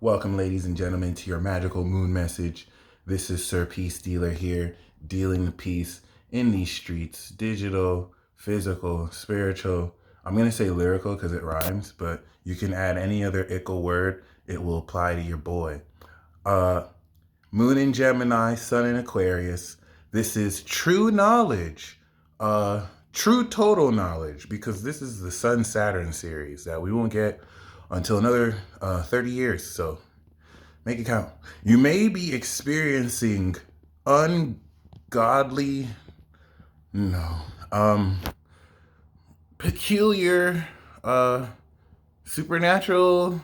Welcome, ladies and gentlemen, to your magical moon message. This is Sir Peace Dealer here, dealing the peace in these streets, digital, physical, spiritual. I'm going to say lyrical because it rhymes, but you can add any other ickle word. It will apply to your boy. Moon in Gemini, Sun in Aquarius. This is true knowledge, true total knowledge, because this is the Sun-Saturn series that we won't get until another 30 years. So make it count. You may be experiencing ungodly, no, peculiar, supernatural,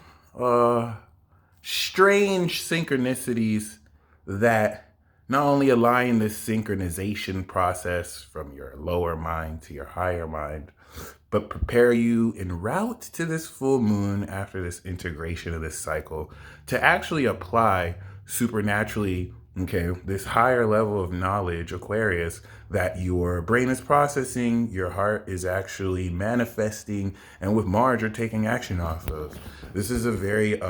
strange synchronicities that not only align this synchronization process from your lower mind to your higher mind, but prepare you en route to this full moon after this integration of this cycle to actually apply supernaturally, okay, this higher level of knowledge, Aquarius, that your brain is processing, your heart is actually manifesting, and with Mars, you're taking action off of. This is a very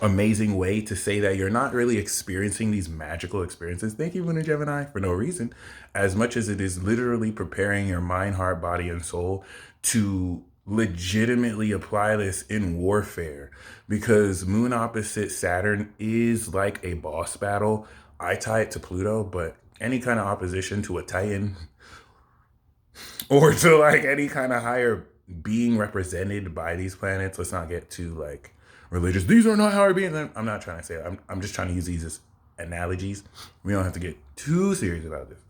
amazing way to say that you're not really experiencing these magical experiences. Thank you, Lunar Gemini, for no reason, as much as it is literally preparing your mind, heart, body, and soul to legitimately apply this in warfare, because moon opposite Saturn is like a boss battle. I tie it to Pluto, but any kind of opposition to a Titan or to like any kind of higher being represented by these planets, let's not get too like religious. These are not higher beings. I'm not trying to say it. I'm just trying to use these as analogies. We don't have to get too serious about this.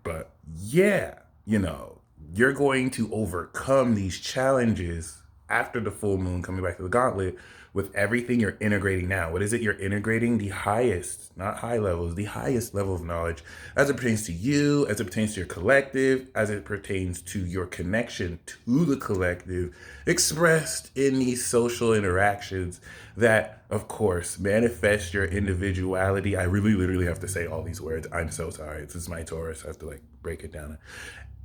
But yeah, you're going to overcome these challenges after the full moon, coming back to the gauntlet, with everything you're integrating now. What is it you're integrating? The highest, not high levels, the highest level of knowledge as it pertains to you, as it pertains to your collective, as it pertains to your connection to the collective, expressed in these social interactions that, of course, manifest your individuality. I really literally have to say all these words. I'm so sorry. This is my Taurus. I have to like break it down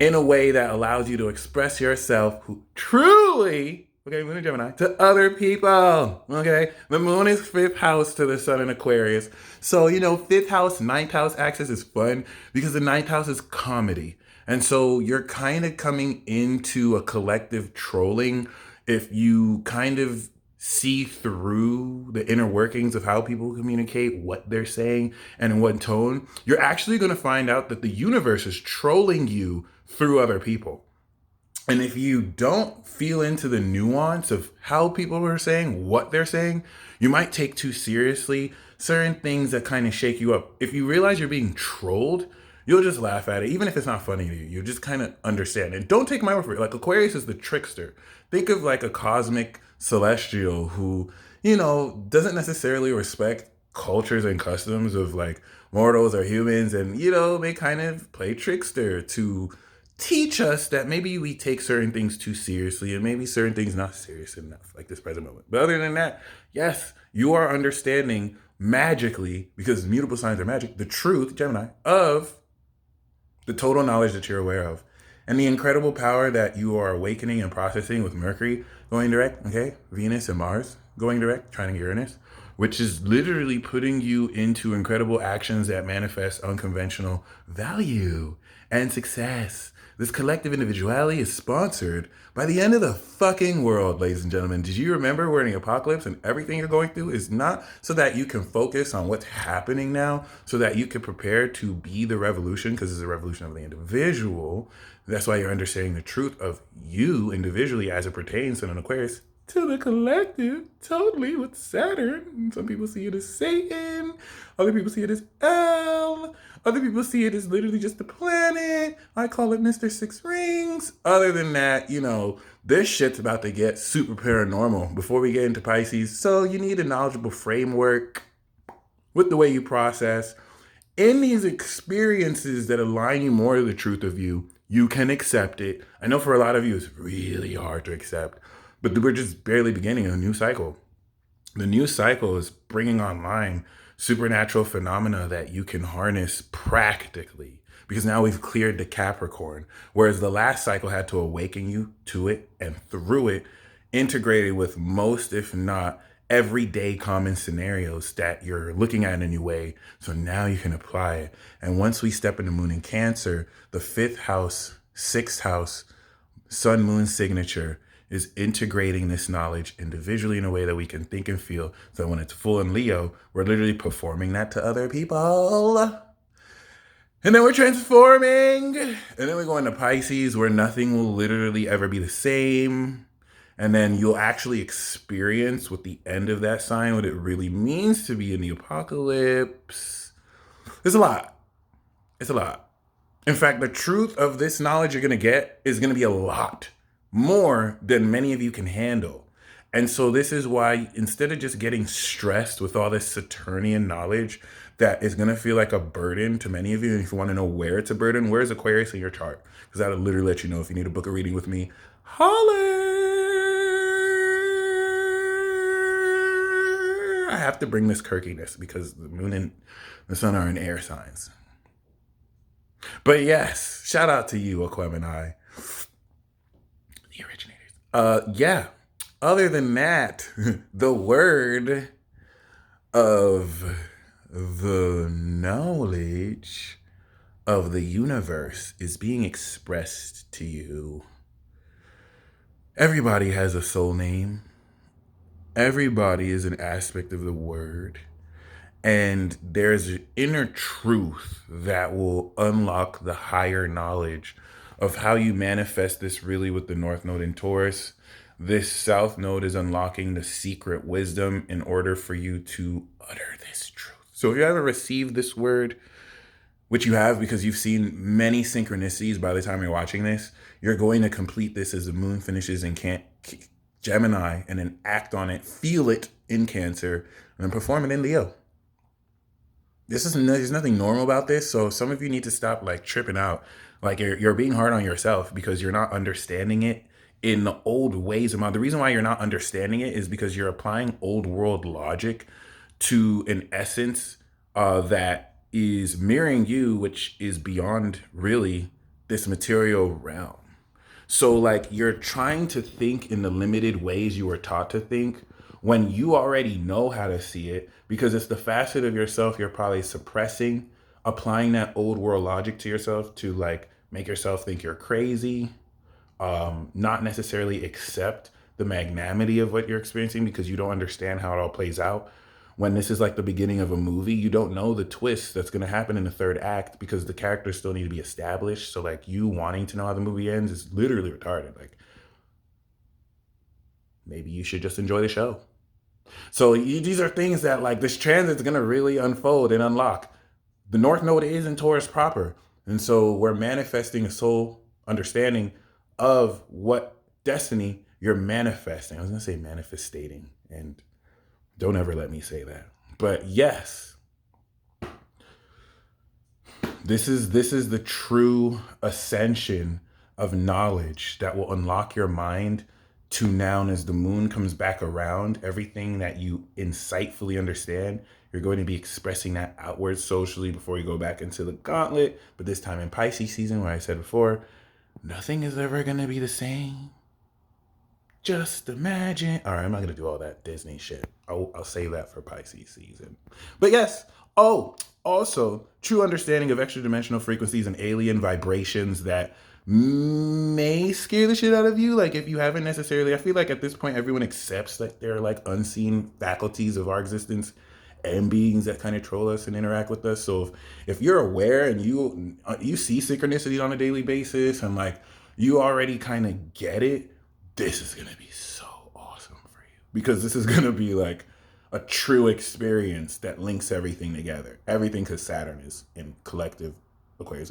in a way that allows you to express yourself truly, okay, Moon and Gemini, to other people, okay? The moon is fifth house to the sun in Aquarius. So, fifth house, ninth house axis is fun because the ninth house is comedy. And so you're kind of coming into a collective trolling if you kind of see through the inner workings of how people communicate, what they're saying, and in what tone. You're actually going to find out that the universe is trolling you through other people. And if you don't feel into the nuance of how people are saying what they're saying, you might take too seriously certain things that kind of shake you up. If you realize you're being trolled, you'll just laugh at it. Even if it's not funny to you, you'll just kind of understand. And don't take my word for it. Like Aquarius is the trickster. Think of like a cosmic celestial who, doesn't necessarily respect cultures and customs of like mortals or humans. And, they kind of play trickster to teach us that maybe we take certain things too seriously and maybe certain things not serious enough, like this present moment. But other than that, yes, you are understanding magically, because mutable signs are magic, the truth, Gemini, of the total knowledge that you're aware of. And the incredible power that you are awakening and processing with Mercury going direct, okay? Venus and Mars going direct, trining Uranus, which is literally putting you into incredible actions that manifest unconventional value and success. This collective individuality is sponsored by the end of the fucking world, ladies and gentlemen. Did you remember we're in the apocalypse and everything you're going through is not so that you can focus on what's happening now, so that you can prepare to be the revolution, because it's a revolution of the individual. That's why you're understanding the truth of you individually as it pertains to an Aquarius, to the collective, totally, with Saturn. Some people see it as Satan. Other people see it as L. Other people see it as literally just the planet. I call it Mr. Six Rings. Other than that, this shit's about to get super paranormal before we get into Pisces. So you need a knowledgeable framework with the way you process. In these experiences that align you more to the truth of you, you can accept it. I know for a lot of you, it's really hard to accept. But we're just barely beginning a new cycle. The new cycle is bringing online supernatural phenomena that you can harness practically, because now we've cleared the Capricorn, whereas the last cycle had to awaken you to it and through it, integrated with most, if not everyday common scenarios that you're looking at in a new way. So now you can apply it. And once we step into moon in Cancer, the 5th house, 6th house, sun moon signature is integrating this knowledge individually in a way that we can think and feel. So when it's full in Leo, we're literally performing that to other people. And then we're transforming. And then we go into Pisces, where nothing will literally ever be the same. And then you'll actually experience with the end of that sign what it really means to be in the apocalypse. It's a lot. It's a lot. In fact, the truth of this knowledge you're going to get is going to be a lot more than many of you can handle. And so this is why, instead of just getting stressed with all this Saturnian knowledge that is going to feel like a burden to many of you, and if you want to know where it's a burden, where's Aquarius in your chart? Because that'll literally let you know if you need to book a reading with me. Holler! I have to bring this quirkiness because the moon and the sun are in air signs. But yes, shout out to you, Gemini, the originators. Yeah. Other than that, the word of the knowledge of the universe is being expressed to you. Everybody has a soul name. Everybody is an aspect of the word. And there's an inner truth that will unlock the higher knowledge of how you manifest this really with the North Node in Taurus. This South Node is unlocking the secret wisdom in order for you to utter this truth. So if you haven't received this word, which you have because you've seen many synchronicities by the time you're watching this, you're going to complete this as the moon finishes in Gemini and then act on it, feel it in Cancer, and then perform it in Leo. There's nothing normal about this. So some of you need to stop like tripping out. Like you're being hard on yourself because you're not understanding it in the old ways of mind. The reason why you're not understanding it is because you're applying old world logic to an essence that is mirroring you, which is beyond really this material realm. So like you're trying to think in the limited ways you were taught to think when you already know how to see it, because it's the facet of yourself you're probably suppressing, applying that old world logic to yourself to like make yourself think you're crazy, not necessarily accept the magnanimity of what you're experiencing because you don't understand how it all plays out. When this is like the beginning of a movie, you don't know the twist that's going to happen in the third act because the characters still need to be established. So like you wanting to know how the movie ends is literally retarded. Like maybe you should just enjoy the show. So these are things that like this transit's going to really unfold and unlock. The North Node is in Taurus proper. And so we're manifesting a soul understanding of what destiny you're manifesting. I was going to say manifestating, and don't ever let me say that. But yes, this is the true ascension of knowledge that will unlock your mind to now, as the moon comes back around, everything that you insightfully understand, you're going to be expressing that outward socially before you go back into the gauntlet. But this time in Pisces season, where I said before, nothing is ever going to be the same. Just imagine. All right, I'm not going to do all that Disney shit. I'll save that for Pisces season. But yes. Oh, also, true understanding of extra dimensional frequencies and alien vibrations that may scare the shit out of you. Like if you haven't necessarily, I feel like at this point, everyone accepts that there are like unseen faculties of our existence and beings that kind of troll us and interact with us. So if you're aware and you see synchronicity on a daily basis and like you already kind of get it, this is going to be so awesome for you because this is going to be like a true experience that links everything together. Everything, because Saturn is in collective Aquarius.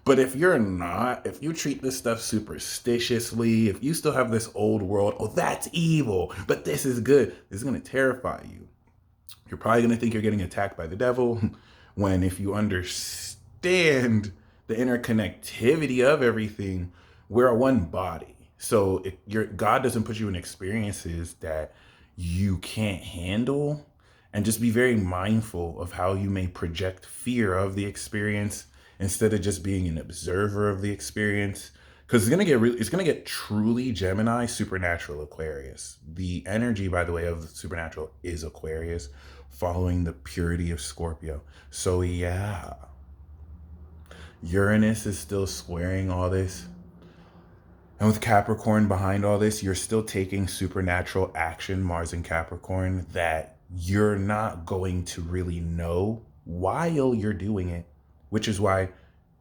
But if you're not, if you treat this stuff superstitiously, if you still have this old world, oh, that's evil, but this is good, this is going to terrify you. You're probably going to think you're getting attacked by the devil when if you understand the interconnectivity of everything, we're one body. So God doesn't put you in experiences that you can't handle, and just be very mindful of how you may project fear of the experience instead of just being an observer of the experience. Because it's gonna get truly Gemini, supernatural, Aquarius. The energy, by the way, of the supernatural is Aquarius, following the purity of Scorpio. So yeah, Uranus is still squaring all this. And with Capricorn behind all this, you're still taking supernatural action, Mars and Capricorn, that you're not going to really know while you're doing it, which is why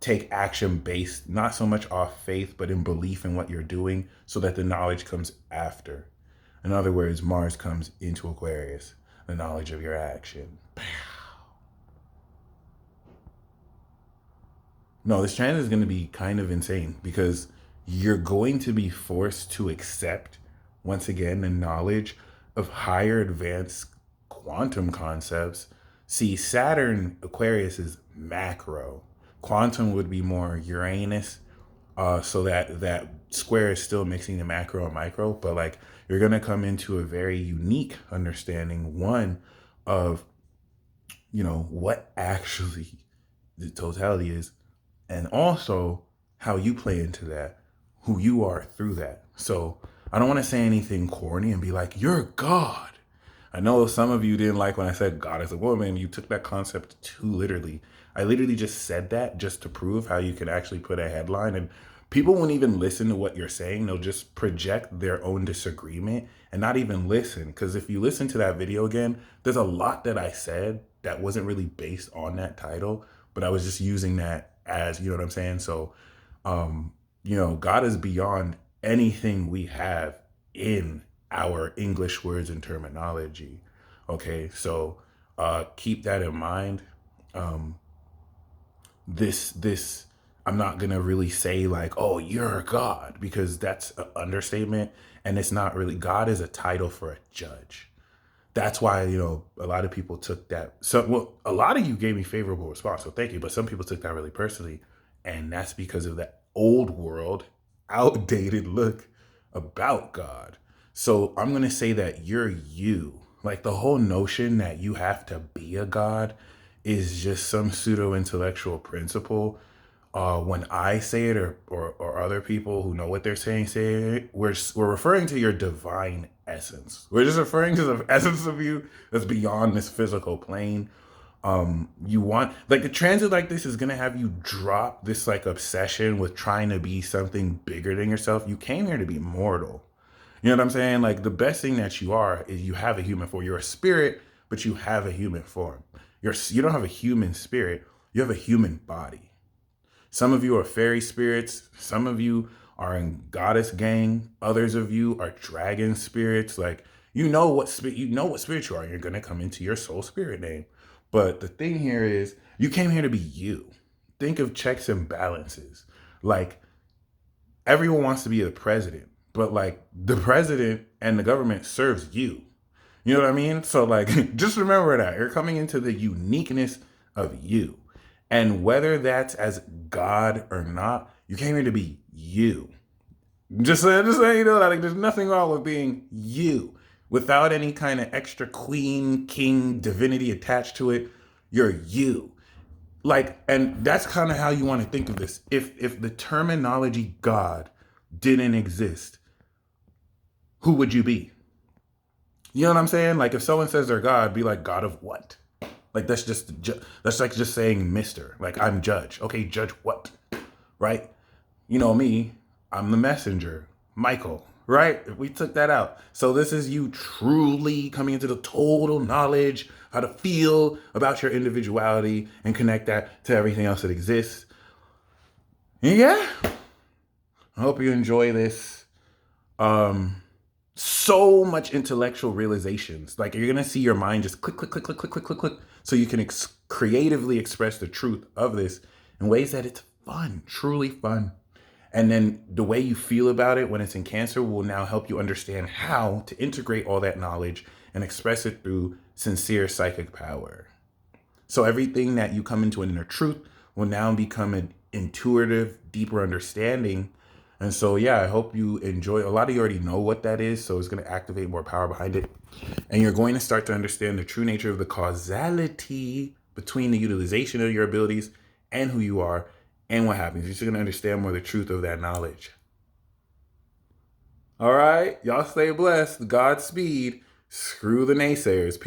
take action based not so much off faith, but in belief in what you're doing so that the knowledge comes after. In other words, Mars comes into Aquarius, the knowledge of your action. No, this transit is going to be kind of insane because you're going to be forced to accept, once again, the knowledge of higher advanced quantum concepts. See, Saturn, Aquarius is macro. Quantum would be more Uranus. So that square is still mixing the macro and micro, but like you're going to come into a very unique understanding, one of, what actually the totality is, and also how you play into that, who you are through that. So I don't want to say anything corny and be like, you're God. I know some of you didn't like when I said God is a woman. You took that concept too literally. I literally just said that just to prove how you can actually put a headline and people won't even listen to what you're saying. They'll just project their own disagreement and not even listen. Because if you listen to that video again, there's a lot that I said that wasn't really based on that title, but I was just using that as, you know what I'm saying? So, God is beyond anything we have in our English words and terminology. Okay, so keep that in mind. This I'm not gonna really say like, oh, you're God, because that's an understatement, and it's not really. God is a title for a judge. That's why, a lot of people took that. So, well, a lot of you gave me favorable response, so thank you. But some people took that really personally, and that's because of that old world, outdated look about God. So I'm gonna say that you're you. Like the whole notion that you have to be a God is just some pseudo intellectual principle. When I say it, or other people who know what they're saying say it, we're referring to your divine essence. We're just referring to the essence of you that's beyond this physical plane. You want, like, the transit like this is gonna have you drop this like obsession with trying to be something bigger than yourself. You came here to be mortal. You know what I'm saying? Like, the best thing that you are is you have a human form. You're a spirit, but you have a human form. You don't have a human spirit. You have a human body. Some of you are fairy spirits. Some of you are in goddess gang. Others of you are dragon spirits. Like, you know what spirit you are. You're gonna come into your soul spirit name. But the thing here is, you came here to be you. Think of checks and balances. Like, everyone wants to be the president, but like the president and the government serves you. You know what I mean? So like, just remember that you're coming into the uniqueness of you. And whether that's as God or not, you came here to be you. Just so you know that, like, there's nothing wrong with being you without any kind of extra queen, king, divinity attached to it. You're you. Like, and that's kind of how you want to think of this. If the terminology God didn't exist, who would you be? You know what I'm saying? Like, if someone says they're God, be like, God of what? Like, that's like just saying Mister. Like, I'm judge. Okay, judge what? Right? You know me, I'm the messenger, Michael, right? We took that out. So this is you truly coming into the total knowledge, how to feel about your individuality and connect that to everything else that exists. Yeah. I hope you enjoy this. So much intellectual realizations. Like, you're going to see your mind just click, click, click, click, click, click, click, click. So you can creatively express the truth of this in ways that it's fun, truly fun. And then the way you feel about it when it's in Cancer will now help you understand how to integrate all that knowledge and express it through sincere psychic power. So everything that you come into an inner truth will now become an intuitive, deeper understanding. And so, yeah, I hope you enjoy. A lot of you already know what that is, so it's going to activate more power behind it. And you're going to start to understand the true nature of the causality between the utilization of your abilities and who you are and what happens. You're just going to understand more the truth of that knowledge. All right. Y'all stay blessed. Godspeed. Screw the naysayers.